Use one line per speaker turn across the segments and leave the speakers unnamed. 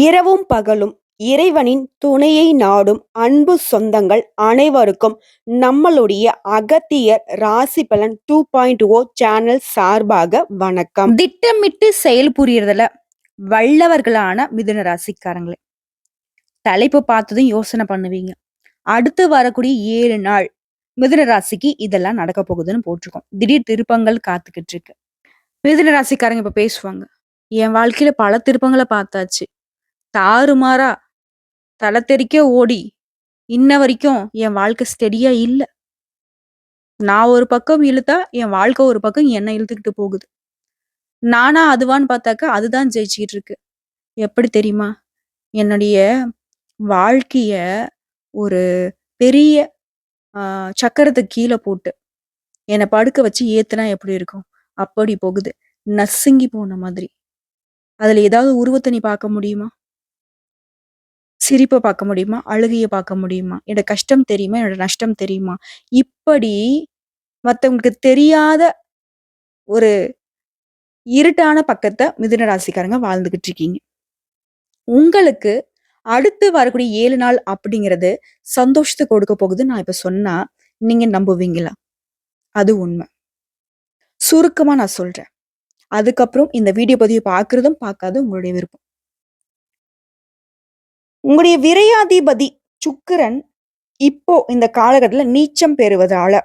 இரவும் பகலும் இறைவனின் துணையை நாடும் அன்பு சொந்தங்கள் அனைவருக்கும் நம்மளுடைய அகத்தியர் ராசி பலன் 2.0 சேனல் சார்பாக வணக்கம்.
திட்டமிட்டு செயல் புரியறதுல வல்லவர்களான மிதுன ராசிக்காரங்களே, தலைப்பு பார்த்ததும் யோசனை பண்ணுவீங்க. அடுத்து வரக்கூடிய 7 நாள் மிதுன ராசிக்கு இதெல்லாம் நடக்க போகுதுன்னு போட்டிருக்கோம். திடீர் திருப்பங்கள் காத்துக்கிட்டு இருக்கு. மிதுன ராசிக்காரங்க இப்ப பேசுவாங்க. என் வாழ்க்கையில பல திருப்பங்களை பார்த்தாச்சு. தாறுமாறா தலை தெறிக்க ஓடி இன்ன வரைக்கும் என் வாழ்க்கை ஸ்டெடியா இல்ல. நான் ஒரு பக்கம் இழுத்தா என் வாழ்க்கை ஒரு பக்கம் என்ன இழுத்துக்கிட்டு போகுது. நானா அதுவான்னு பார்த்தாக்கா அதுதான் ஜெயிச்சுக்கிட்டு இருக்கு. எப்படி தெரியுமா? என்னுடைய வாழ்க்கைய ஒரு பெரிய சக்கரத்துக்கு கீழ போட்டு என்ன படுக்க வச்சு ஏத்துனா எப்படி இருக்கும்? அப்படி போகுது. நசுங்கி போன மாதிரி. அதுல ஏதாவது உருவத்த நீ பார்க்க முடியுமா? சிரிப்ப பார்க்க முடியுமா? அழுகைய பார்க்க முடியுமா? என்னோட கஷ்டம் தெரியுமா? என்னோட நஷ்டம் தெரியுமா? இப்படி மத்தவங்களுக்கு தெரியாத ஒரு இருட்டான பக்கத்த மிதுன ராசிக்காரங்க வாழ்ந்துகிட்டு இருக்கீங்க. உங்களுக்கு அடுத்து வரக்கூடிய 7 நாள் அப்படிங்கிறது சந்தோஷத்த கொடுக்க போகுதுன்னு நான் இப்ப சொன்னா நீங்க நம்புவீங்களா? அது உண்மை. சுருக்கமா நான் சொல்றேன். அதுக்கப்புறம் இந்த வீடியோ பதிவு பார்க்கிறதும் பார்க்காதும் உங்களுடைய விருப்பம். உங்களுடைய விரையாதிபதி சுக்கிரன் இப்போ இந்த காலகட்டத்துல நீச்சம் பெறுவதால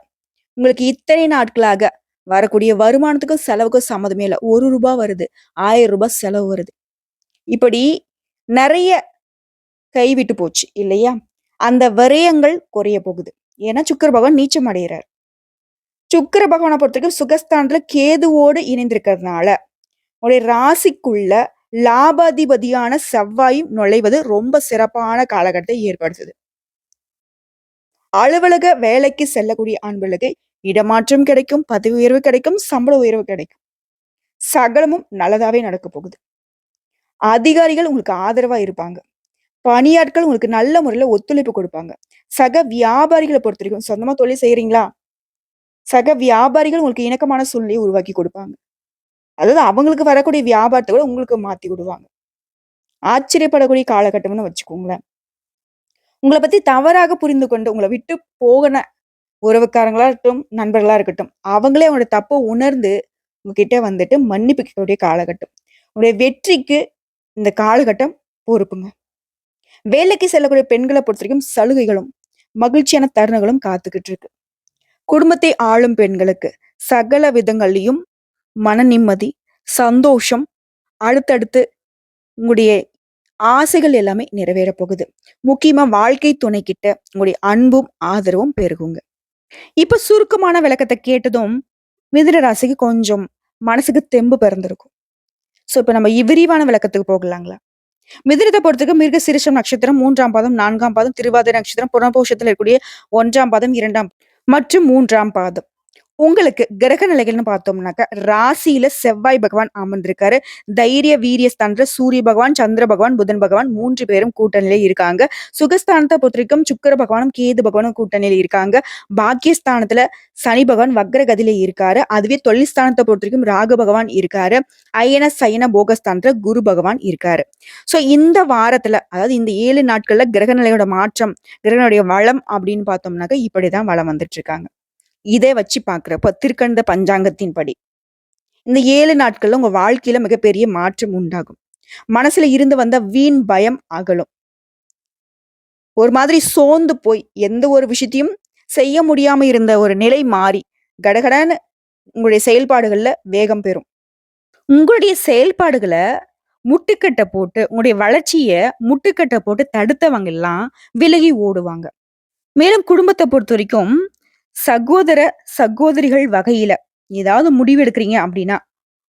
உங்களுக்கு இத்தனை நாட்களாக வரக்கூடிய வருமானத்துக்கும் செலவுக்கும் சம்மதமே இல்லை. ₹1 வருது, ₹1000 செலவு வருது. இப்படி நிறைய கைவிட்டு போச்சு இல்லையா? அந்த விரயங்கள் குறைய போகுது. ஏன்னா சுக்கிர பகவான் நீச்சம் அடைகிறார். சுக்கிர பகவானை பொறுத்தவரைக்கும் சுகஸ்தானத்துல கேதுவோடு இணைந்திருக்கிறதுனால உங்களுடைய ராசிக்குள்ள லாபாதிபதியான செவ்வாயும் நுழைவது ரொம்ப சிறப்பான காலகட்டத்தை ஏற்படுத்துது. அலுவலக வேலைக்கு செல்லக்கூடிய ஆண்களுக்கு இடமாற்றம் கிடைக்கும், பதவி உயர்வு கிடைக்கும், சம்பள உயர்வு கிடைக்கும். சகலமும் நல்லதாவே நடக்க போகுது. அதிகாரிகள் உங்களுக்கு ஆதரவா இருப்பாங்க. பணியாட்கள் உங்களுக்கு நல்ல முறையில ஒத்துழைப்பு கொடுப்பாங்க. சக வியாபாரிகளை பொறுத்த வரைக்கும் சொந்தமா தொழில் செய்யறீங்களா? சக வியாபாரிகள் உங்களுக்கு இணக்கமான சூழ்நிலையை உருவாக்கி கொடுப்பாங்க. அதாவது அவங்களுக்கு வரக்கூடிய வியாபாரத்தை கூட உங்களுக்கு மாத்தி விடுவாங்க. ஆச்சரியப்படக்கூடிய காலகட்டம்னு வச்சுக்கோங்களேன். உங்களை பத்தி தவறாக புரிந்து கொண்டு உங்களை விட்டு போகன உறவுக்காரங்களா இருக்கட்டும், நண்பர்களா இருக்கட்டும், அவங்களே அவங்களோட தப்பை உணர்ந்து உங்ககிட்ட வந்துட்டு மன்னிப்பு கேட்கக்கூடிய காலகட்டம். உங்களுடைய வெற்றிக்கு இந்த காலகட்டம் பொறுப்புங்க. வேலைக்கு செல்லக்கூடிய பெண்களை பொறுத்த வரைக்கும் சலுகைகளும் மகிழ்ச்சியான தருணங்களும் காத்துக்கிட்டு இருக்கு. குடும்பத்தை ஆளும் பெண்களுக்கு சகல விதங்கள்லையும் மன நிம்மதி, சந்தோஷம், அடுத்தடுத்து உங்களுடைய ஆசைகள் எல்லாமே நிறைவேற போகுது. முக்கியமா வாழ்க்கை துணை கிட்ட உங்களுடைய அன்பும் ஆதரவும் பெருகுங்க. இப்ப சுருக்கமான விளக்கத்தை கேட்டதும் மிதுன ராசிக்கு கொஞ்சம் மனசுக்கு தெம்பு பிறந்திருக்கும். சோ இப்ப நம்ம விரிவான விளக்கத்துக்கு போகலாங்களா? மிதுனத்தை பொறுத்தவரைக்கும் மிருக சிரிஷம் நட்சத்திரம் 3ஆம் பாதம், 4ஆம் பாதம், திருவாதிரை நட்சத்திரம், புனர்பூசத்துல இருக்கக்கூடிய 1ஆம் பாதம், 2ஆம் மற்றும் 3ஆம் பாதம். உங்களுக்கு கிரக நிலைகள்னு பார்த்தோம்னாக்க ராசியில செவ்வாய் பகவான் அமர்ந்திருக்காரு. தைரிய வீரிய ஸ்தானத்துல சூரிய பகவான், சந்திர பகவான், புதன் பகவான் 3 பேரும் கூட்டணியில இருக்காங்க. சுகஸ்தானத்தை பொறுத்த வரைக்கும் சுக்கிர பகவானும் கேது பகவானும் கூட்டணியில இருக்காங்க. பாக்கியஸ்தானத்துல சனி பகவான் வக்ரகதியில இருக்காரு. அதுவே தொழில் ஸ்தானத்தை பொறுத்த வரைக்கும் ராகு பகவான் இருக்காரு. அயன சயன போகஸ்தானத்துல குரு பகவான் இருக்காரு. சோ இந்த வாரத்துல அதாவது இந்த 7 நாட்கள்ல கிரக நிலையோட மாற்றம், கிரகனுடைய வளம் அப்படின்னு பார்த்தோம்னாக்க இப்படிதான் வளம் வந்துட்டு இருக்காங்க. இதை வச்சு பாக்குறப்ப திருக்கணித பஞ்சாங்கத்தின்படி இந்த 7 நாட்கள்ல உங்க வாழ்க்கையில மிகப்பெரிய மாற்றம் உண்டாகும். மனசுல இருந்து வந்த வீண் பயம் அகலும். ஒரு மாதிரி சோர்ந்து போய் எந்த ஒரு விஷயத்தையும் செய்ய முடியாம இருந்த ஒரு நிலை மாறி கடகடன்னு உங்களுடைய செயல்பாடுகள்ல வேகம் பெறும். உங்களுடைய செயல்பாடுகளை முட்டுக்கட்டை போட்டு உங்களுடைய வளர்ச்சிய முட்டுக்கட்டை போட்டு தடுத்தவங்க எல்லாம் விலகி ஓடுவாங்க. மேலும் குடும்பத்தை பொறுத்த வரைக்கும் சகோதர சகோதரிகள் வகையில ஏதாவது முடிவு எடுக்கிறீங்க அப்படின்னா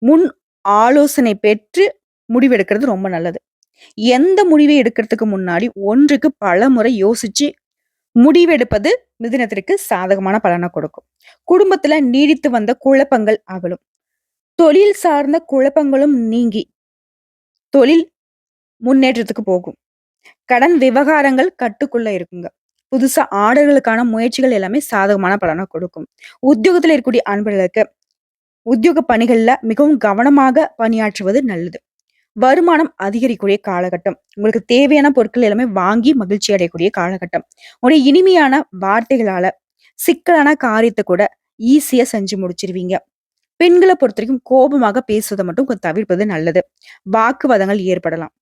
முன் ஆலோசனை பெற்று முடிவெடுக்கிறது ரொம்ப நல்லது. எந்த முடிவை எடுக்கிறதுக்கு முன்னாடி ஒன்றுக்கு பல முறை யோசிச்சு முடிவெடுப்பது மிதுனத்திற்கு சாதகமான பலனை கொடுக்கும். குடும்பத்துல நீடித்து வந்த குழப்பங்கள் அகலும். தொழில் சார்ந்த குழப்பங்களும் நீங்கி தொழில் முன்னேற்றத்துக்கு போகும். கடன் விவகாரங்கள் கட்டுக்குள்ள இருக்குங்க. புதுசா ஆர்டர்களுக்கான முயற்சிகள் எல்லாமே சாதகமான பலனை கொடுக்கும். உத்தியோகத்துல இருக்கக்கூடிய அன்பர்களுக்கு உத்தியோக பணிகள்ல மிகவும் கவனமாக பணியாற்றுவது நல்லது. வருமானம் அதிகரிக்கக்கூடிய காலகட்டம். உங்களுக்கு தேவையான பொருட்கள் எல்லாமே வாங்கி மகிழ்ச்சி அடையக்கூடிய காலகட்டம். உங்களுடைய இனிமையான வார்த்தைகளால சிக்கலான காரியத்த கூட ஈஸியா செஞ்சு முடிச்சிருவீங்க. பெண்கள பொறுத்தவரைக்கும் கோபமாக பேசுவத மட்டும் கொஞ்சம் தவிர்ப்பது நல்லது. வாக்குவாதங்கள் ஏற்படலாம்.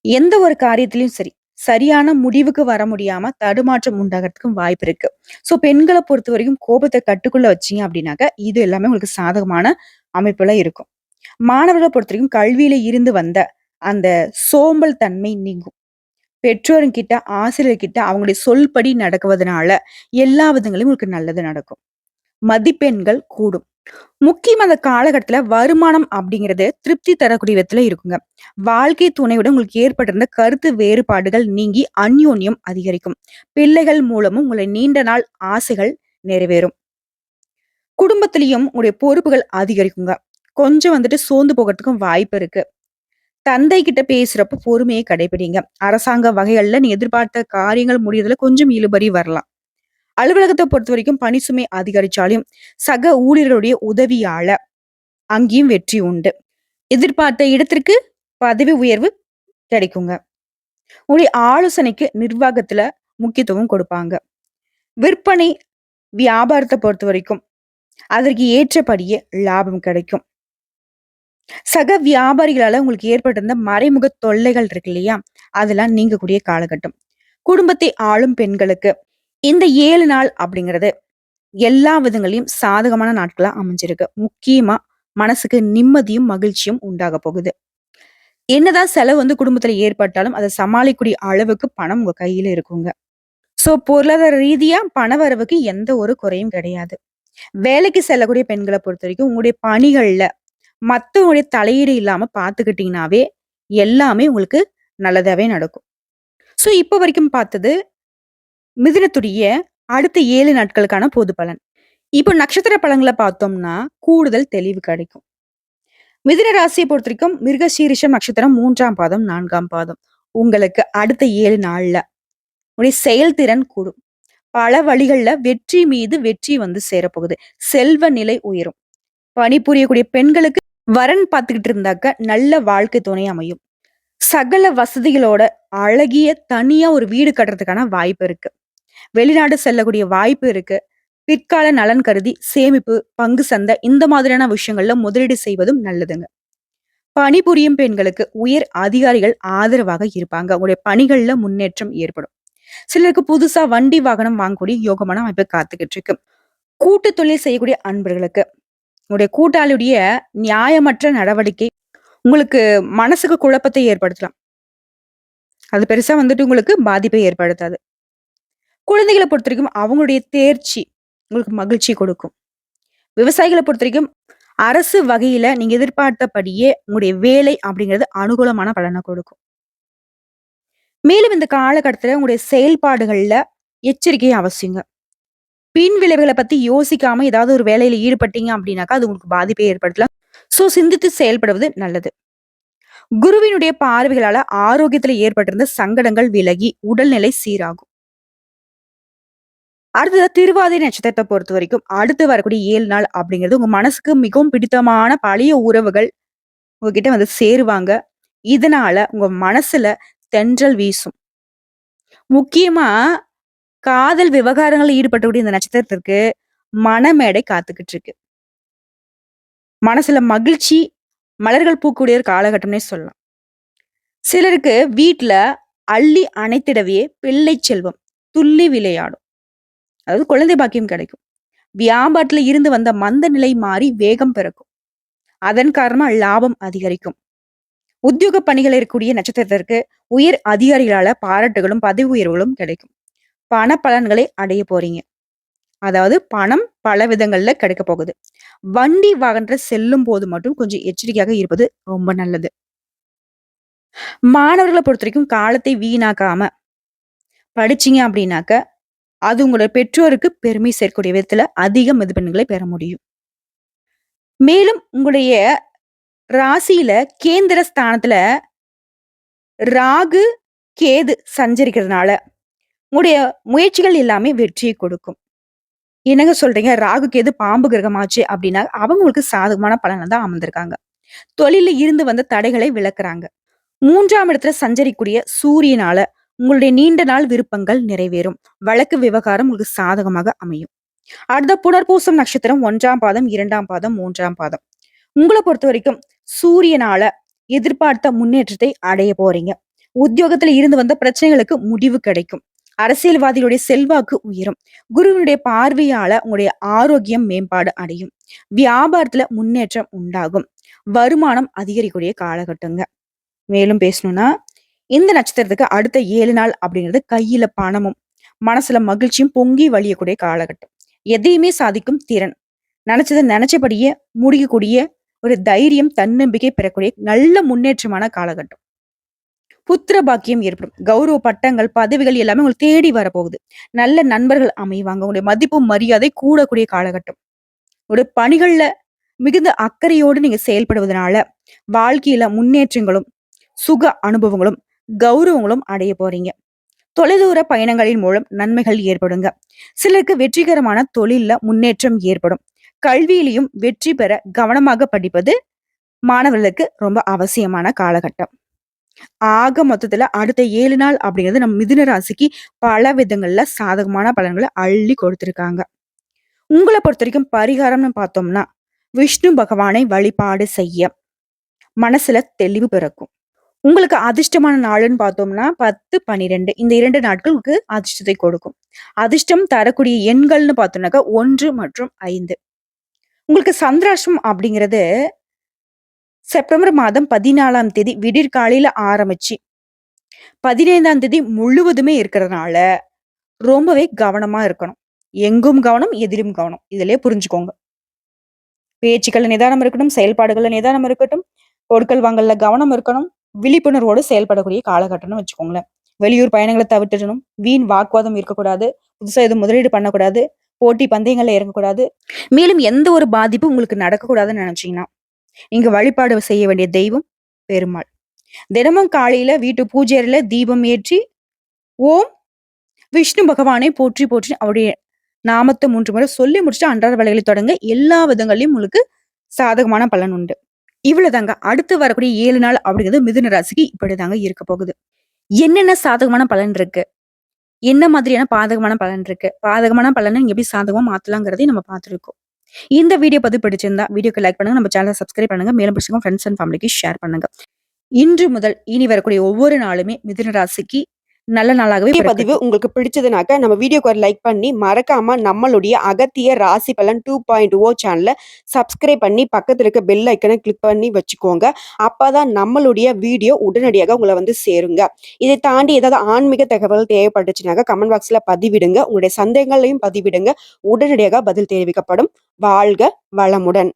எந்த ஒரு காரியத்திலயும் சரி, சரியான முடிவுக்கு வர முடியாம தடுமாற்றம் உண்டாகறதுக்கும் வாய்ப்பு இருக்கு. சோ பெண்கள பொறுத்தவரைக்கும் கோபத்த கட்டுக்குள்ள வச்சீங்க அப்படின்னாக்க, இது எல்லாமே உங்களுக்கு சாதகமான அமைப்புல இருக்கும். மாணவர்கள பொறுத்தவரைக்கும் கல்வியில இருந்து வந்த அந்த சோம்பல் தன்மை நீங்கும். பெற்றோர்கிட்ட, ஆசிரியர்கிட்ட அவங்களுடைய சொல்படி நடக்குவதனால எல்லா விதங்களிலும் உங்களுக்கு நல்லது நடக்கும். மதிப்பெண்கள் கூடும். முக்கியமா அந்த காலகட்டத்துல வருமானம் அப்படிங்கிறது திருப்தி தரக்கூடிய விதத்துல இருக்குங்க. வாழ்க்கை துணையுடன் உங்களுக்கு ஏற்பட்டிருந்த கருத்து வேறுபாடுகள் நீங்கி அந்யோன்யம் அதிகரிக்கும். பிள்ளைகள் மூலமும் உங்களுடைய நீண்ட நாள் ஆசைகள் நிறைவேறும். குடும்பத்திலயும் உங்களுடைய பொறுப்புகள் அதிகரிக்குங்க. கொஞ்சம் சோர்ந்து போகறதுக்கும் வாய்ப்பு இருக்கு. தந்தை கிட்ட பேசுறப்ப பொறுமையை கடைபிடிங்க. அரசாங்க வகைகள்ல நீ எதிர்பார்த்த காரியங்கள் முடியறதுல கொஞ்சம் இழுபறி வரலாம். அலுவலகத்தை பொறுத்த வரைக்கும் பணி சுமை அதிகரிச்சாலும் சக ஊழியர்களுடைய உதவியால அங்கேயும் வெற்றி உண்டு. எதிர்பார்த்த இடத்திற்கு பதவி உயர்வு கிடைக்குங்க. உங்களுடைய ஆலோசனைக்கு நிர்வாகத்துல முக்கியத்துவம் கொடுப்பாங்க. விற்பனை வியாபாரத்தை பொறுத்த வரைக்கும் அதற்கு ஏற்றபடியே லாபம் கிடைக்கும். சக வியாபாரிகளால உங்களுக்கு ஏற்பட்டிருந்த மறைமுக தொல்லைகள் இருக்கு இல்லையா, அதெல்லாம் நீங்கக்கூடிய காலகட்டம். குடும்பத்தை ஆளும் பெண்களுக்கு இந்த 7 நாள் அப்படிங்கிறது எல்லா விதங்களையும் சாதகமான நாட்களா அமைஞ்சிருக்கு. முக்கியமா மனசுக்கு நிம்மதியும் மகிழ்ச்சியும் உண்டாக போகுது. என்னதான் செலவு குடும்பத்துல ஏற்பட்டாலும் அதை சமாளிக்கக்கூடிய அளவுக்கு பணம் உங்க கையில இருக்குங்க. சோ பொருளாதார ரீதியா பணவரவுக்கு எந்த ஒரு குறையும் கிடையாது. வேலைக்கு செல்லக்கூடிய பெண்களை பொறுத்த வரைக்கும் உங்களுடைய பணிகள்ல மத்தவங்களுடைய தலையீடு இல்லாம பாத்துக்கிட்டீங்கன்னாவே எல்லாமே உங்களுக்கு நல்லதாவே நடக்கும். சோ இப்ப வரைக்கும் பார்த்தது மிதுனத்துடைய அடுத்த 7 நாட்களுக்கான பொது பலன். இப்போ நட்சத்திர பலன்களை பார்த்தோம்னா கூடுதல் தெளிவு கிடைக்கும். மிதுன ராசியை பொறுத்த வரைக்கும் மிருகசீரிஷம் நட்சத்திரம் 3ஆம் பாதம் 4ஆம் பாதம். உங்களுக்கு அடுத்த 7 நாள்ல உடைய செயல்திறன் கூடும். பல வழிகள்ல வெற்றி மீது வெற்றி சேரப்போகுது. செல்வ நிலை உயரும். பணிபுரியக்கூடிய பெண்களுக்கு வரன் பார்த்துக்கிட்டு இருந்தாக்க நல்ல வாழ்க்கை துணை அமையும். சகல வசதிகளோட அழகிய தனியா ஒரு வீடு கட்டுறதுக்கான வாய்ப்பு இருக்கு. வெளிநாடு செல்லக்கூடிய வாய்ப்பு இருக்கு. பிற்கால நலன் கருதி சேமிப்பு, பங்கு சந்தை இந்த மாதிரியான விஷயங்கள்ல முதலீடு செய்வதும் நல்லதுங்க. பணிபுரியும் பெண்களுக்கு உயர் அதிகாரிகள் ஆதரவாக இருப்பாங்க. உங்களுடைய பணிகள்ல முன்னேற்றம் ஏற்படும். சிலருக்கு புதுசா வண்டி வாகனம் வாங்கக்கூடிய யோகமான அமைப்பு காத்துக்கிட்டு இருக்கு. கூட்டு தொழில் செய்யக்கூடிய அன்பர்களுக்கு உங்களுடைய கூட்டாளியுடைய நியாயமற்ற நடவடிக்கை உங்களுக்கு மனசுக்கு குழப்பத்தை ஏற்படுத்தலாம். அது பெருசா உங்களுக்கு பாதிப்பை ஏற்படுத்தாது. குழந்தைகளை பொறுத்த வரைக்கும் அவங்களுடைய தேர்ச்சி உங்களுக்கு மகிழ்ச்சி கொடுக்கும். விவசாயிகளை பொறுத்த வரைக்கும் அரசு வகையில நீங்க எதிர்பார்த்தபடியே உங்களுடைய வேலை அப்படிங்கிறது அனுகூலமான பலனை கொடுக்கும். மேலும் இந்த காலகட்டத்துல உங்களுடைய செயல்பாடுகள்ல எச்சரிக்கை அவசியங்க. பின் விளைவுகளை பத்தி யோசிக்காம ஏதாவது ஒரு வேலையில ஈடுபட்டீங்க அப்படின்னாக்கா அது உங்களுக்கு பாதிப்பை ஏற்படுத்தலாம். சோ சிந்தித்து செயல்படுவது நல்லது. குருவினுடைய பார்வைகளால ஆரோக்கியத்துல ஏற்பட்டிருந்த சங்கடங்கள் விலகி உடல்நிலை சீராகும். அடுத்தது திருவாதிரை நட்சத்திரத்தை பொறுத்த வரைக்கும் அடுத்து வரக்கூடிய 7 நாள் அப்படிங்கிறது உங்க மனசுக்கு மிகவும் பிடித்தமான பழைய உறவுகள் உங்ககிட்ட சேருவாங்க. இதனால உங்க மனசுல தென்றல் வீசும். முக்கியமா காதல் விவகாரங்கள்ல ஈடுபட்டக்கூடிய இந்த நட்சத்திரத்திற்கு மணமேடை காத்துக்கிட்டு இருக்கு. மனசுல மகிழ்ச்சி மலர்கள் பூக்கக்கூடிய ஒரு காலகட்டம்னே சொல்லலாம். சிலருக்கு வீட்டுல அள்ளி அணைத்திடவே பிள்ளை செல்வம் துள்ளி விளையாடும். அதாவது குழந்தை பாக்கியம் கிடைக்கும். வியாபாரத்துல இருந்து வந்த மந்த நிலை மாறி வேகம் பிறக்கும். அதன் காரணமா லாபம் அதிகரிக்கும். உத்தியோக பணிகள் இருக்கக்கூடிய நட்சத்திரத்திற்கு உயர் அதிகாரிகளால பாராட்டுகளும் பதவி உயர்வுகளும் கிடைக்கும். பண பலன்களை அடைய போறீங்க. அதாவது பணம் பல விதங்கள்ல கிடைக்க போகுது. வண்டி வாகனத்துல செல்லும் போது மட்டும் கொஞ்சம் எச்சரிக்கையாக இருப்பது ரொம்ப நல்லது. மாணவர்களை பொறுத்த வரைக்கும் காலத்தை வீணாக்காம படிச்சீங்க அப்படின்னாக்க அது உங்களோட பெற்றோருக்கு பெருமை சேர்க்கக்கூடிய விதத்துல அதிக மதிப்பெண்களை பெற முடியும். மேலும் உங்களுடைய ராசியில கேந்திர ஸ்தானத்துல ராகு கேது சஞ்சரிக்கிறதுனால உங்களுடைய முயற்சிகள் எல்லாமே வெற்றியை கொடுக்கும். என்னங்க சொல்றீங்க, ராகு கேது பாம்பு கிரகமாச்சு அப்படின்னா அவங்களுக்கு சாதகமான பலனை தான் அமர்ந்திருக்காங்க. தொழில்ல இருந்து வந்த தடைகளை விளக்குறாங்க. 3ஆம் இடத்துல சஞ்சரிக்கூடிய சூரியனால உங்களுடைய நீண்ட நாள் விருப்பங்கள் நிறைவேறும். வழக்கு விவகாரம் உங்களுக்கு சாதகமாக அமையும். அடுத்த புனர்பூசம் நட்சத்திரம் 1ஆம் பாதம், 2ஆம் பாதம், 3ஆம் பாதம். உங்கள பொறுத்தவரைக்கும் சூரியனால எதிர்பார்த்த முன்னேற்றத்தை அடைய போறீங்க. உத்தியோகத்துல இருந்து வந்த பிரச்சனைகளுக்கு முடிவு கிடைக்கும். அரசியல்வாதிகளுடைய செல்வாக்கு உயரும். குருவினுடைய பார்வையால உங்களுடைய ஆரோக்கியம் மேம்பாடு அடையும். வியாபாரத்துல முன்னேற்றம் உண்டாகும். வருமானம் அதிகரிக்கக்கூடிய காலகட்டங்க. மேலும் பேசணும்னா, இந்த நட்சத்திரத்துக்கு அடுத்த 7 நாள் அப்படிங்கிறது கையில பணமும், மனசுல மகிழ்ச்சியும் பொங்கி வழியக்கூடிய காலகட்டம். எதையுமே சாதிக்கும் திறன். நினைச்சத நினைச்சபடியே முடிக்கக்கூடிய ஒரு தைரியம், தன்னம்பிக்கை பெறக்கூடிய நல்ல முன்னேற்றமான காலகட்டம். புத்திர பாக்கியம் ஏற்படும். கௌரவ பட்டங்கள், பதவிகள் எல்லாமே உங்களுக்கு தேடி வரப்போகுது. நல்ல நண்பர்கள் அமைவாங்க. உங்களுடைய மதிப்பு, மரியாதை கூடக்கூடிய காலகட்டம். ஒரு பணிகள்ல மிகுந்த அக்கறையோடு நீங்க செயல்படுவதனால வாழ்க்கையில முன்னேற்றங்களும், சுக அனுபவங்களும், கௌரவங்களும் அடைய போறீங்க. தொலைதூர பயணங்களின் மூலம் நன்மைகள் ஏற்படுங்க. சிலருக்கு வெற்றிகரமான தொழில்ல முன்னேற்றம் ஏற்படும். கல்வியிலையும் வெற்றி பெற கவனமாக படிப்பது மாணவர்களுக்கு ரொம்ப அவசியமான காலகட்டம். ஆக மொத்தத்துல அடுத்த 7 நாள் அப்படிங்கிறது நம்ம மிதுன ராசிக்கு பல விதங்கள்ல சாதகமான பலன்களை அள்ளி கொடுத்திருக்காங்க. உங்களை பொறுத்த வரைக்கும் பரிகாரம்னு பார்த்தோம்னா, விஷ்ணு பகவானை வழிபாடு செய்ய மனசுல தெளிவு பிறக்கும். உங்களுக்கு அதிர்ஷ்டமான நாளுன்னு பார்த்தோம்னா 10, 12 இந்த 2 நாட்களுக்கு அதிர்ஷ்டத்தை கொடுக்கும். அதிர்ஷ்டம் தரக்கூடிய எண்கள்னு பார்த்தோம்னாக்கா 1 மற்றும் 5. உங்களுக்கு சந்திராஷ்டம் அப்படிங்கிறது செப்டம்பர் மாதம் 14ஆம் தேதி விடிற்காலையில ஆரம்பிச்சு 15ஆம் தேதி முழுவதுமே இருக்கிறதுனால ரொம்பவே கவனமா இருக்கணும். எங்கும் கவனம், எதிலும் கவனம். இதிலே புரிஞ்சுக்கோங்க. பேச்சுக்கள்ல நிதானம் இருக்கட்டும், செயல்பாடுகள்ல நிதானம் இருக்கட்டும், கொடுக்கல் வாங்கல்ல கவனம் இருக்கணும். விழிப்புணர்வோடு செயல்படக்கூடிய காலகட்டம்னு வச்சுக்கோங்களேன். வெளியூர் பயணங்களை தவிர்த்திடணும். வீண் வாக்குவாதம் இருக்கக்கூடாது. புதுசா எதுவும் முதலீடு பண்ணக்கூடாது. போட்டி பந்தயங்கள்ல இறங்கக்கூடாது. மேலும் எந்த ஒரு பாதிப்பும் உங்களுக்கு நடக்கக்கூடாதுன்னு நினைச்சீங்கன்னா, இங்க வழிபாடு செய்ய வேண்டிய தெய்வம் பெருமாள். தினமும் காலையில வீட்டு பூஜை அறையில தீபம் ஏற்றி ஓம் விஷ்ணு பகவானை போற்றி போற்றி அவருடைய நாமத்தை 3 முறை சொல்லி முடிச்சுட்டு அன்றாட வேலைகளை தொடங்க. எல்லா விதங்களையும் உங்களுக்கு சாதகமான பலன் உண்டு. இவ்வளவுதாங்க. அடுத்து வரக்கூடிய 7 நாள் அப்படிங்கிறது மிதுன ராசிக்கு இப்படிதாங்க இருக்க போகுது. என்னென்ன சாதகமான பலன் இருக்கு? என்ன மாதிரியான பாதகமான பலன் இருக்கு? பாதகமான பலனை நீங்க எப்படி சாதகமா மாத்தலாங்கிறதையும் நம்ம பார்த்துருக்கோம். இந்த வீடியோ பதிவு பிடிச்சிருந்தா வீடியோக்கு லைக் பண்ணுங்க. நம்ம சேனலை சப்ஸ்கிரைப் பண்ணுங்க. மேலும் பிடிச்சவங்க ஃப்ரெண்ட்ஸ் அண்ட் ஃபேமிலிக்கு ஷேர் பண்ணுங்க. இன்று முதல் இனி வரக்கூடிய ஒவ்வொரு நாளுமே மிதுன ராசிக்கு நல்ல நாளாகவே
பதிவு
பிறக்கட்டும்.
உங்களுக்கு பிடிச்சதுனாக்க நம்ம வீடியோக்கு ஒரு லைக் பண்ணி மறக்காம நம்மளுடைய அகத்திய ராசி பலன் 2.0 சேனலை சப்ஸ்கிரைப் பண்ணி பக்கத்துல இருக்க பெல் ஐக்கனை கிளிக் பண்ணி வச்சுக்கோங்க. அப்பதான் நம்மளுடைய வீடியோ உடனடியாக உங்களை வந்து சேருங்க. இதை தாண்டி ஏதாவது ஆன்மீக தகவல் தேவைப்பட்டுச்சுனாக்க கமெண்ட் பாக்ஸ்ல பதிவிடுங்க. உங்களுடைய சந்தேகங்களையும் பதிவிடுங்க. உடனடியாக பதில் தெரிவிக்கப்படும். வாழ்க வளமுடன்.